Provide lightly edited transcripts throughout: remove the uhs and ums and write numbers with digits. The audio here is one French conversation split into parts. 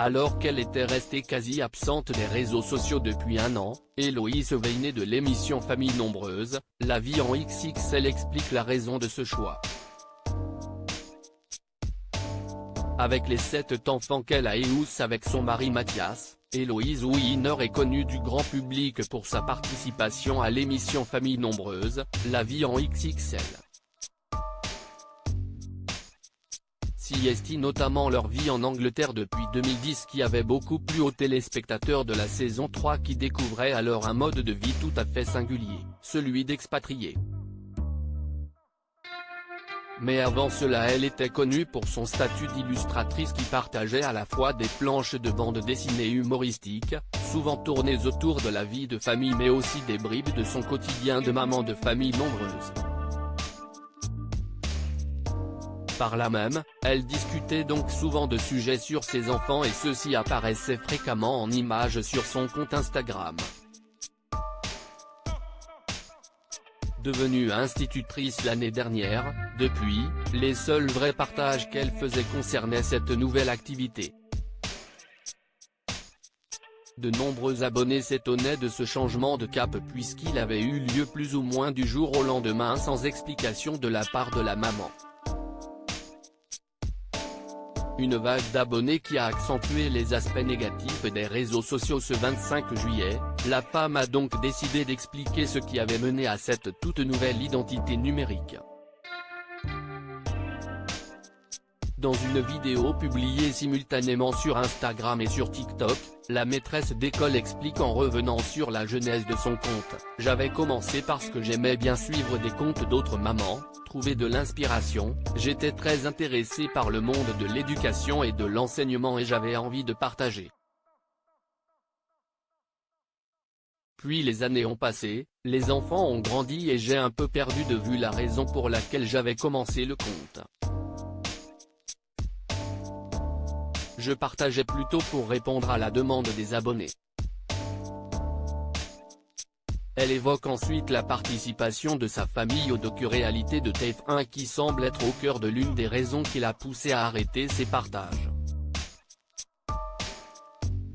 Alors qu'elle était restée quasi absente des réseaux sociaux depuis un an, Héloïse Weinnet de l'émission Famille Nombreuse, La vie en XXL explique la raison de ce choix. Avec les 7 enfants qu'elle a eus avec son mari Mathias, Héloïse Weinnet est connue du grand public pour sa participation à l'émission Famille Nombreuse, La vie en XXL. CST notamment Leur vie en Angleterre depuis 2010 qui avait beaucoup plu aux téléspectateurs de la saison 3 qui découvraient alors un mode de vie tout à fait singulier, celui d'expatrié. Mais avant cela elle était connue pour son statut d'illustratrice qui partageait à la fois des planches de bande dessinée humoristiques, souvent tournées autour de la vie de famille mais aussi des bribes de son quotidien de maman de famille nombreuse. Par là même, elle discutait donc souvent de sujets sur ses enfants et ceux-ci apparaissaient fréquemment en images sur son compte Instagram. Devenue institutrice l'année dernière, depuis, les seuls vrais partages qu'elle faisait concernaient cette nouvelle activité. De nombreux abonnés s'étonnaient de ce changement de cap puisqu'il avait eu lieu plus ou moins du jour au lendemain sans explication de la part de la maman. Une vague d'abonnés qui a accentué les aspects négatifs des réseaux sociaux ce 25 juillet, la femme a donc décidé d'expliquer ce qui avait mené à cette toute nouvelle identité numérique. Dans une vidéo publiée simultanément sur Instagram et sur TikTok, la maîtresse d'école explique en revenant sur la genèse de son compte « J'avais commencé parce que j'aimais bien suivre des comptes d'autres mamans, trouver de l'inspiration, j'étais très intéressée par le monde de l'éducation et de l'enseignement et j'avais envie de partager. Puis les années ont passé, les enfants ont grandi et j'ai un peu perdu de vue la raison pour laquelle j'avais commencé le compte. Je partageais plutôt pour répondre à la demande des abonnés. » Elle évoque ensuite la participation de sa famille aux docu-réalités de TF1 qui semble être au cœur de l'une des raisons qui l'a poussé à arrêter ses partages.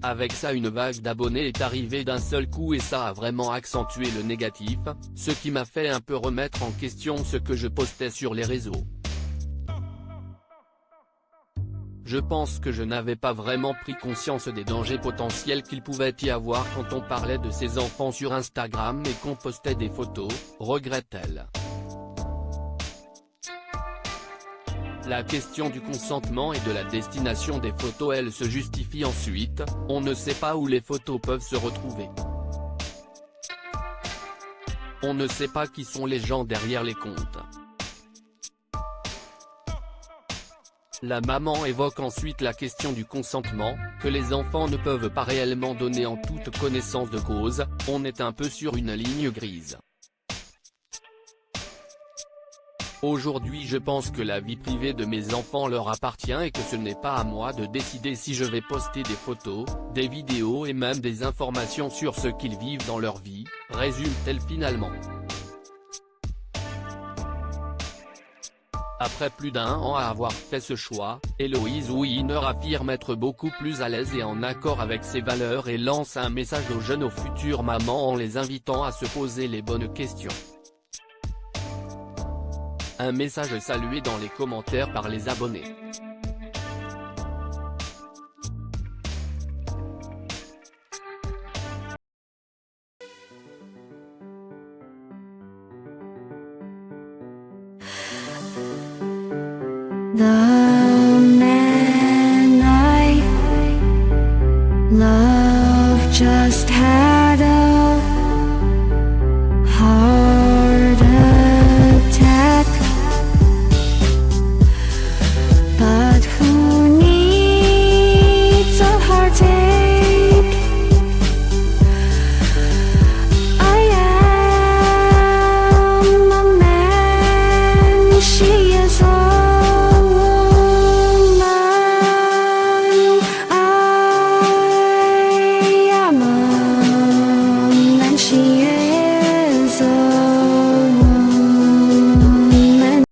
Avec ça une vague d'abonnés est arrivée d'un seul coup et ça a vraiment accentué le négatif, ce qui m'a fait un peu remettre en question ce que je postais sur les réseaux. Je pense que je n'avais pas vraiment pris conscience des dangers potentiels qu'il pouvait y avoir quand on parlait de ses enfants sur Instagram et qu'on postait des photos, regrette-t-elle. La question du consentement et de la destination des photos elle se justifie ensuite, on ne sait pas où les photos peuvent se retrouver. On ne sait pas qui sont les gens derrière les comptes. La maman évoque ensuite la question du consentement, que les enfants ne peuvent pas réellement donner en toute connaissance de cause, on est un peu sur une ligne grise. Aujourd'hui je pense que la vie privée de mes enfants leur appartient et que ce n'est pas à moi de décider si je vais poster des photos, des vidéos et même des informations sur ce qu'ils vivent dans leur vie, résume-t-elle finalement. Après plus d'1 an à avoir fait ce choix, Héloïse Weinnet affirme être beaucoup plus à l'aise et en accord avec ses valeurs et lance un message aux jeunes aux futures mamans en les invitant à se poser les bonnes questions. Un message salué dans les commentaires par les abonnés. 나